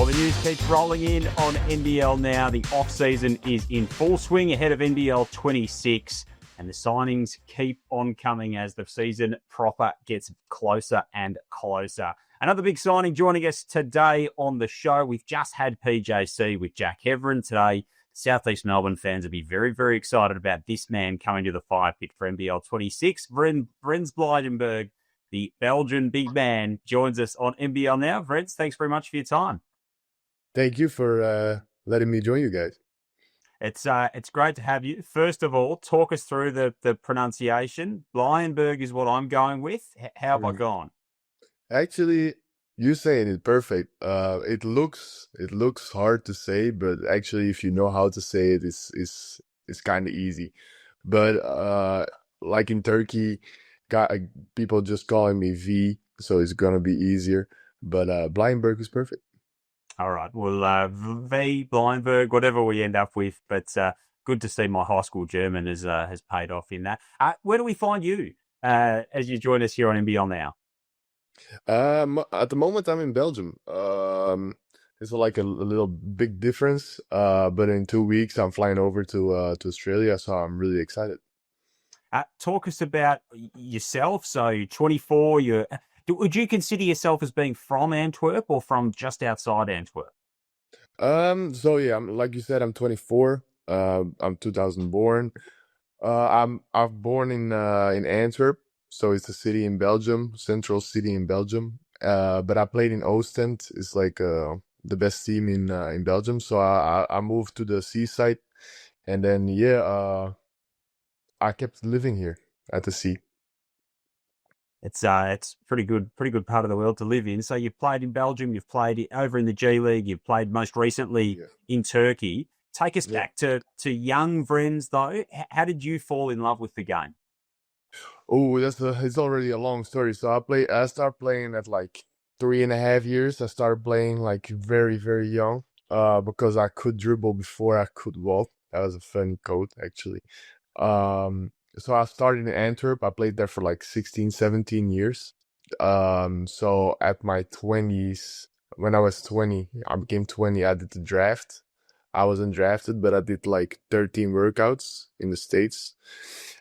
Well, the news keeps rolling in on NBL now. The off-season is in full swing ahead of NBL 26, and the signings keep on coming as the season proper gets closer and closer. Another big signing joining us today on the show. We've just had PJC with Jack Heverin today. Southeast Melbourne fans will be very, very excited about this man coming to the fire pit for NBL 26. Vrenz Bleijenbergh, the Belgian big man, joins us on NBL Now. Vrenz, thanks very much for your time. Thank you for letting me join you guys. It's great to have you. First of all, talk us through the pronunciation. Bleijenbergh is what I'm going with. How have I gone? Actually, you saying it perfect. It looks hard to say, but actually, if you know how to say it, it's kind of easy. But like in Turkey, people just calling me V, so it's gonna be easier. But Bleijenbergh is perfect. All right. Well, V, Bleijenbergh, whatever we end up with, but good to see my high school German has paid off in that. Where do we find you as you join us here on NBL Now? At the moment, I'm in Belgium. It's like a little big difference, but in 2 weeks, I'm flying over to Australia, so I'm really excited. Talk us about yourself. So you're 24, would you consider yourself as being from Antwerp or from just outside Antwerp? So yeah, like you said, I'm 24. I'm 2000 born. I'm born in Antwerp, so it's a city in Belgium, central city in Belgium. But I played in Ostend. It's like the best team in Belgium. So I moved to the seaside, and then I kept living here at the sea. It's pretty good part of the world to live in. So you've played in Belgium, you've played over in the G League, you've played most recently in Turkey. Take us back to young Vrenz though. How did you fall in love with the game? Oh, it's already a long story. So I started playing at like 3.5 years. I started playing like very, very young, because I could dribble before I could walk. That was a funny quote, actually. So I started in Antwerp. I played there for like 16, 17 years. So at my 20s, when I was 20, I became 20, I did the draft. I wasn't drafted, but I did like 13 workouts in the States.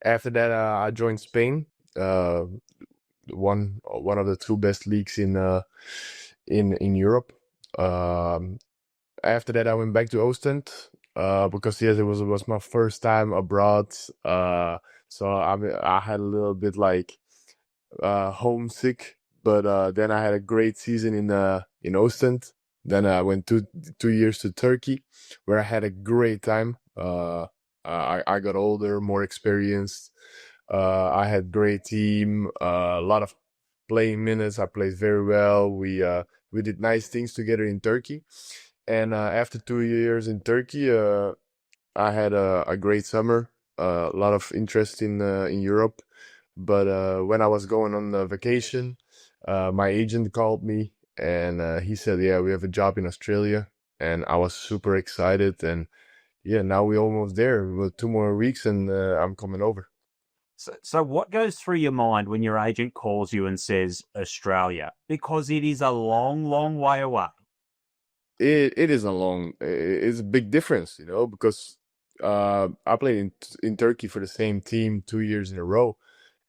After that, I joined Spain, one of the two best leagues in Europe. After that, I went back to Ostend, because it was my first time abroad. So I had a little bit like homesick, but then I had a great season in Ostend. Then I went 2 years to Turkey, where I had a great time. I got older, more experienced. I had great team, a lot of playing minutes. I played very well. We did nice things together in Turkey. And after 2 years in Turkey, I had a great summer. A lot of interest in Europe. But when I was going on the vacation, my agent called me and he said, "Yeah, we have a job in Australia." And I was super excited. And yeah, now we're almost there. We've got 2 more weeks and I'm coming over. So what goes through your mind when your agent calls you and says Australia? Because it is a long, long way away. It's a big difference, because I played in Turkey for the same team 2 years in a row,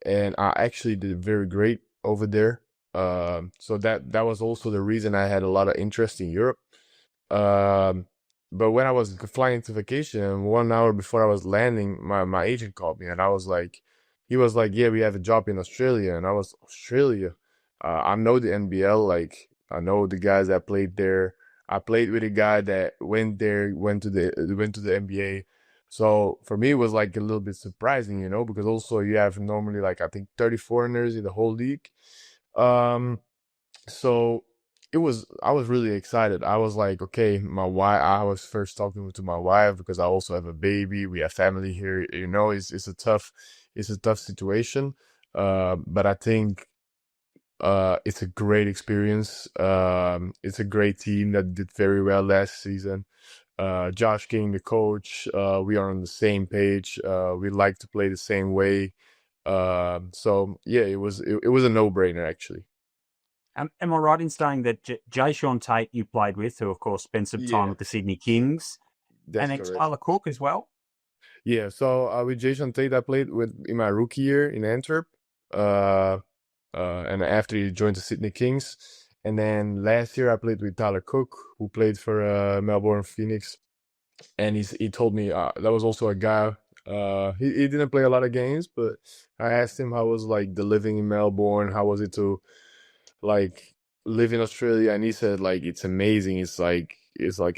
and I actually did very great over there. So that was also the reason I had a lot of interest in Europe. But when I was flying to vacation, 1 hour before I was landing, my agent called me, and he was like, "Yeah, we have a job in Australia," and I was, "Australia? I know the NBL, like I know the guys that played there. I played with a guy that went there, went to the NBA." So for me, it was like a little bit surprising, because also you have normally like I think 30 foreigners in the whole league. So I was really excited. I was like, okay, I was first talking to my wife because I also have a baby. We have family here. It's a tough situation. But I think it's a great experience. It's a great team that did very well last season. Josh King, the coach, we are on the same page. We like to play the same way. So yeah, it was a no-brainer actually. Am I right in saying that Jay Sean Tate you played with, who of course spent some time Yeah, with the Sydney Kings, and that's then correct. Tyler Cook as well? Yeah, so with Jason Tate, I played with in my rookie year in Antwerp, uh, and after he joined the Sydney Kings, and then last year I played with Tyler Cook, who played for Melbourne Phoenix, and he told me that was also a guy. He didn't play a lot of games, but I asked him how was like the living in Melbourne, how was it to like live in Australia, and he said like it's amazing. It's like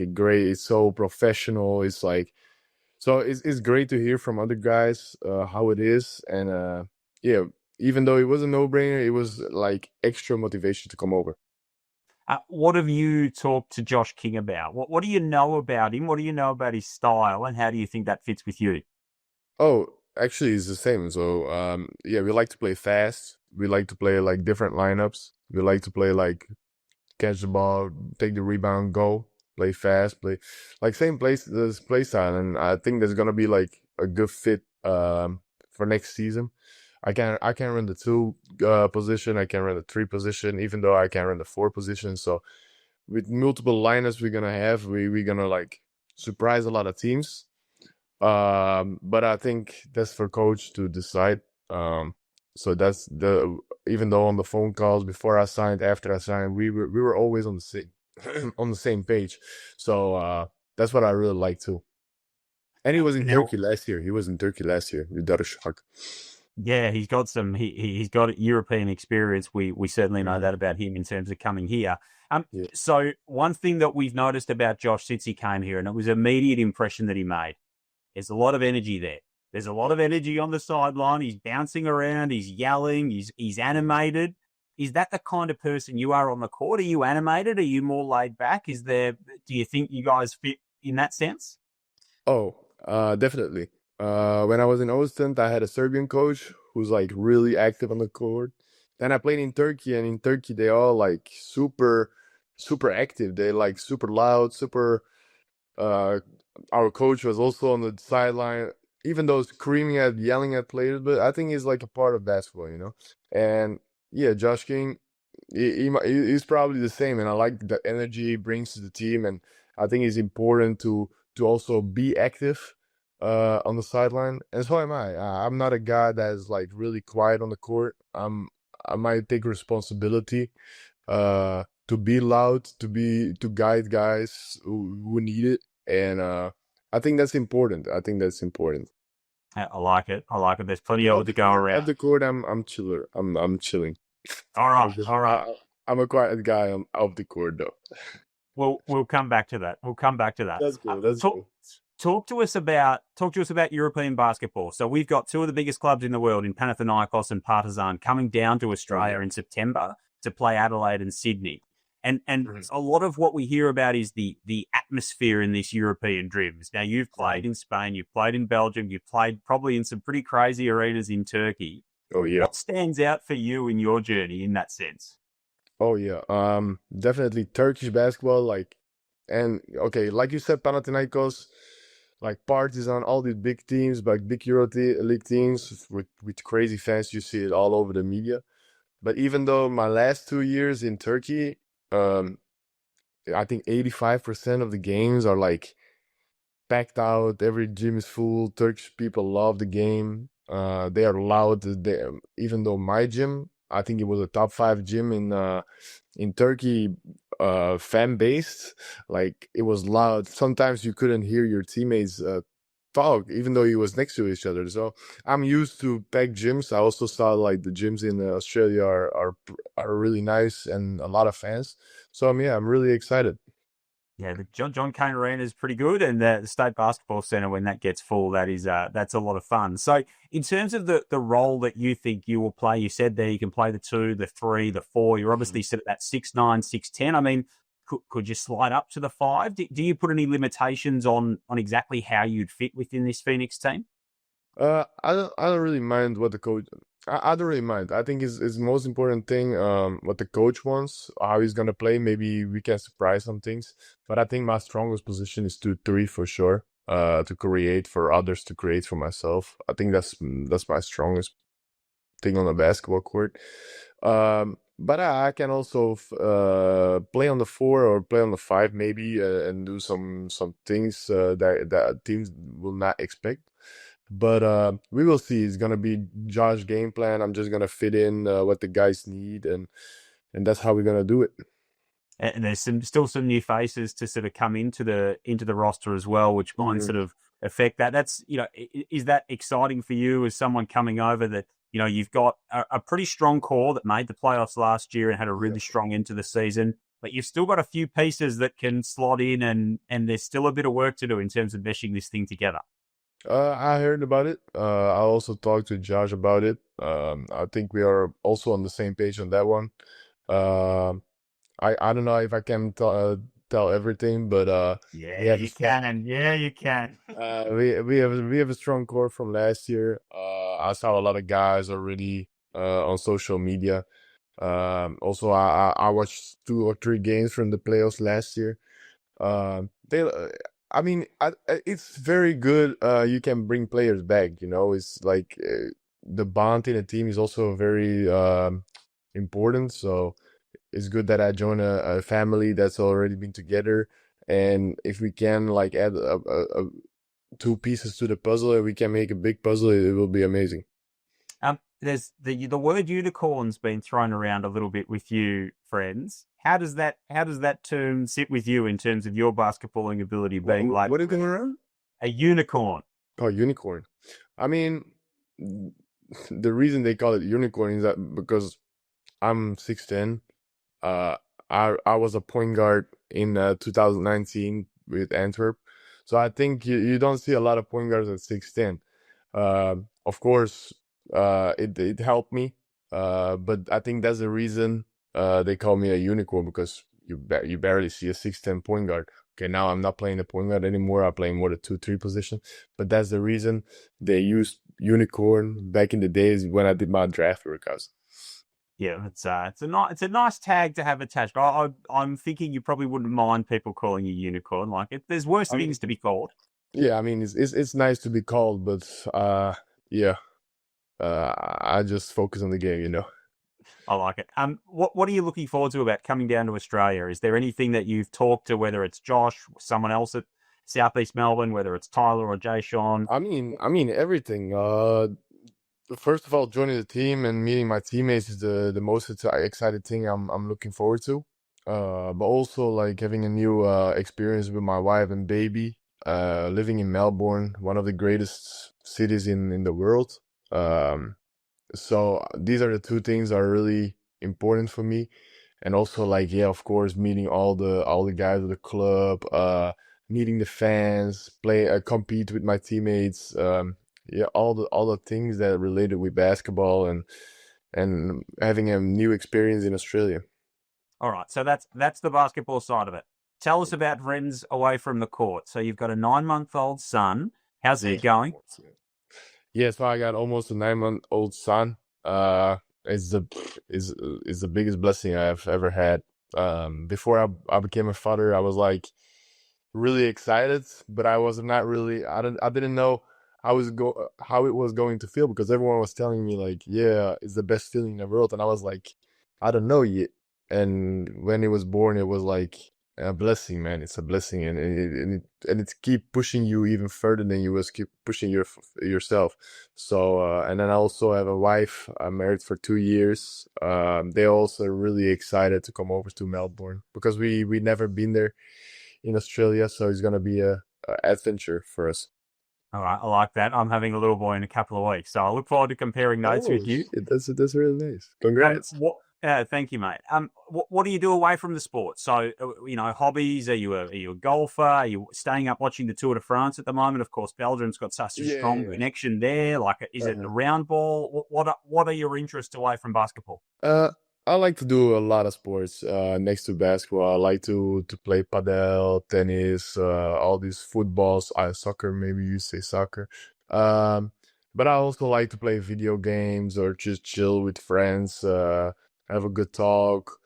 a great. It's so professional. It's like so it's great to hear from other guys how it is, and yeah, even though it was a no brainer, it was like extra motivation to come over. What have you talked to Josh King about? What do you know about him? What do you know about his style, and how do you think that fits with you? Oh, actually, it's the same. So yeah, we like to play fast. We like to play like different lineups. We like to play like catch the ball, take the rebound, go, play fast, play like same play style, and I think there's gonna be like a good fit for next season. I can run the two position, I can run the three position, even though I can run the four position. So with multiple lineups we're gonna have, we're gonna like surprise a lot of teams. But I think that's for coach to decide. So that's the even though on the phone calls before I signed, after I signed, we were always on the same on the same page. So that's what I really like too. And he was in Now, Turkey last year. He was in Turkey last year. Darüşşafaka. yeah, he's got some. He's got European experience. We certainly know Mhm. that about him in terms of coming here. Yeah. So one thing that we've noticed about Josh since he came here, and it was an immediate impression that he made. There's a lot of energy there. There's a lot of energy on the sideline. He's bouncing around. He's yelling. He's animated. Is that the kind of person you are on the court? Are you animated? Are you more laid back? Is there? Do you think you guys fit in that sense? Oh, definitely. When I was in Ostend, I had a Serbian coach who's like really active on the court. Then I played in Turkey, and in Turkey they all like super, super active. They like super loud, super. Uh, our coach was also on the sideline, even though screaming at, yelling at players. But I think he's like a part of basketball. And yeah, Josh King, he's probably the same, and I like the energy he brings to the team, and I think it's important to also be active on the sideline, and so am I. I'm not a guy that is like really quiet on the court. I might take responsibility to be loud, to guide guys who need it, and I think that's important. I think that's important. I like it. I like it. There's plenty But of it to go at around. the court, I'm chiller. I'm chilling. All right. I'm just All right. I'm a quiet guy on off the court though. We'll come back to that. We'll come back to that. That's cool. That's Talk cool. talk to us about European basketball. So we've got two of the biggest clubs in the world in Panathinaikos and Partizan coming down to Oh Australia yeah. in September to play Adelaide and Sydney. And Mhm. a lot of what we hear about is the atmosphere in this European Drims. Now you've played in Spain, you've played in Belgium, you've played probably in some pretty crazy arenas in Turkey. Oh yeah. What stands out for you in your journey in that sense? Oh yeah. Definitely Turkish basketball. Like, and okay, like you said, Panathinaikos, like Partizan, all these big teams, like big League teams with crazy fans. You see it all over the media. But even though my last 2 years in Turkey, um, I think 85% of the games are like packed out. Every gym is full. Turkish people love the game. They are loud. Even though my gym, I think it was a top five gym in Turkey, fan based. Like it was loud. Sometimes you couldn't hear your teammates talk, even though you was next to each other. So I'm used to packed gyms. I also saw like the gyms in Australia are really nice and a lot of fans. So yeah, I'm really excited. Yeah, the John Cain Arena is pretty good, and the State Basketball Centre, when that gets full, that's a lot of fun. So, in terms of the role that you think you will play, you said there you can play the two, the three, the four. You're Mhm. obviously set at that 6'9", 6'10". I mean, could you slide up to the five? Do you put any limitations on exactly how you'd fit within this Phoenix team? I don't really mind what the coach. I don't really mind. I think is the most important thing. What the coach wants, how he's gonna play. Maybe we can surprise some things. But I think my strongest position is 2-3 for sure. To create for others, to create for myself. I think that's my strongest thing on the basketball court. But I can also play on the 4 or play on the 5 maybe, and do some things that teams will not expect. But we will see. It's gonna be Josh game plan. I'm just gonna fit in what the guys need, and that's how we're gonna do it. And there's still some new faces to sort of come into the roster as well, which might Mhm. sort of affect that. That's is that exciting for you as someone coming over that you've got a pretty strong core that made the playoffs last year and had a Yeah. really strong end to the season, but you've still got a few pieces that can slot in, and there's still a bit of work to do in terms of meshing this thing together. I heard about it. I also talked to Josh about it. I think we are also on the same page on that one. Um, I don't know if I can tell everything, but we Yeah, have a you strong can. Yeah, you can. we have a strong core from last year. I saw a lot of guys already on social media. Also, I watched 2 or 3 games from the playoffs last year. They, I mean, it's very good. You can bring players back. It's like the bond in a team is also very important. So it's good that I join a family that's already been together. And if we can like add 2 pieces to the puzzle, and we can make a big puzzle, it will be amazing. There's the word unicorn's been thrown around a little bit with you, friends. How does that term sit with you in terms of your basketballing ability being like What is going around? a unicorn? Oh, unicorn. I mean, the reason they call it unicorn is that because I'm 6'10". Uh, I was a point guard in 2019 with Antwerp, so I think you don't see a lot of point guards at 6'10". Of course, it helped me, but I think that's the reason they call me a unicorn because you barely see a 6'10" point guard. Okay, now I'm not playing the point guard anymore. I play more the 2-3 position, but that's the reason they used unicorn back in the days when I did my draft workouts. Yeah, it's a nice tag to have attached. I'm thinking you probably wouldn't mind people calling you unicorn. Like there's worse I things mean, to be called. yeah, I mean it's nice to be called, but yeah, I just focus on the game. I like it. What are you looking forward to about coming down to Australia? Is there anything that you've talked to, whether it's Josh, someone else at Southeast Melbourne, whether it's Tyler or Jay Sean? I mean everything. First of all, joining the team and meeting my teammates is the most excited thing I'm looking forward to. But also like having a new experience with my wife and baby. Living in Melbourne, one of the greatest cities in the world. Um, so these are the 2 things that are really important for me. And also like yeah, of course, meeting all the guys of the club, meeting the fans, compete with my teammates, yeah, all the things that are related with basketball and having a new experience in Australia. All right, so that's the basketball side of it. Tell us about Vrenz away from the court. So you've got a 9-month-old son. How's Yeah. that going? Yeah, so I got almost a 9-month-old son. It's the biggest blessing I've ever had. Before I became a father, I was like really excited, but I was not really. I didn't know how it was going to feel because everyone was telling me like, yeah, it's the best feeling in the world, and I was like, I don't know yet. And when he was born, it was like a blessing, man. It's a blessing, and it keep pushing you even further than you was keep pushing yourself. So and then I also have a wife. I'm married for 2 years. They also really excited to come over to Melbourne because we never been there in Australia, so it's gonna be a adventure for us. All right, I like that. I'm having a little boy in a couple of weeks, so I look forward to comparing notes Oh with you. shit, that's really nice. Congrats. What? Thank you, mate. What do you do away from the sport? So, hobbies. Are you a golfer? Are you staying up watching the Tour de France at the moment? Of course, Belgium's got such a Yeah, strong yeah, connection there. Like, is yeah. it the round ball? What are your interests away from basketball? Uh, I like to do a lot of sports next to basketball. I like to play padel, tennis, all these footballs, soccer, maybe you say soccer. Um, but I also like to play video games or just chill with friends, have a good talk.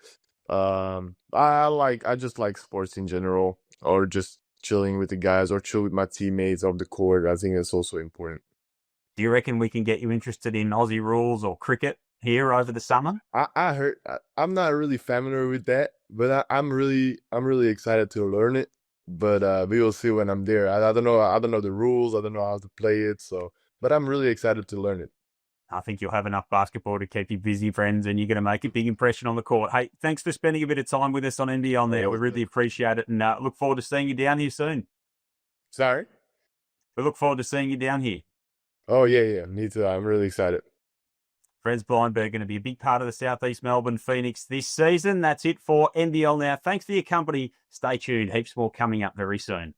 I just like sports in general, or just chilling with the guys, or chill with my teammates off the court. I think that's also important. Do you reckon we can get you interested in Aussie rules or cricket? here over the summer? I heard I'm not really familiar with that, but I'm really excited to learn it. But we will see when I'm there. I don't know. I don't know the rules. I don't know how to play it. So, but I'm really excited to learn it. I think you'll have enough basketball to keep you busy, friends, and you're going to make a big impression on the court. Hey, thanks for spending a bit of time with us on NBL there. We really appreciate it, and look forward to seeing you down here soon. Sorry. We look forward to seeing you down here. Oh yeah. Me too. I'm really excited. Vrenz Bleijenbergh going to be a big part of the Southeast Melbourne Phoenix this season. That's it for NBL Now. Thanks for your company. Stay tuned. Heaps more coming up very soon.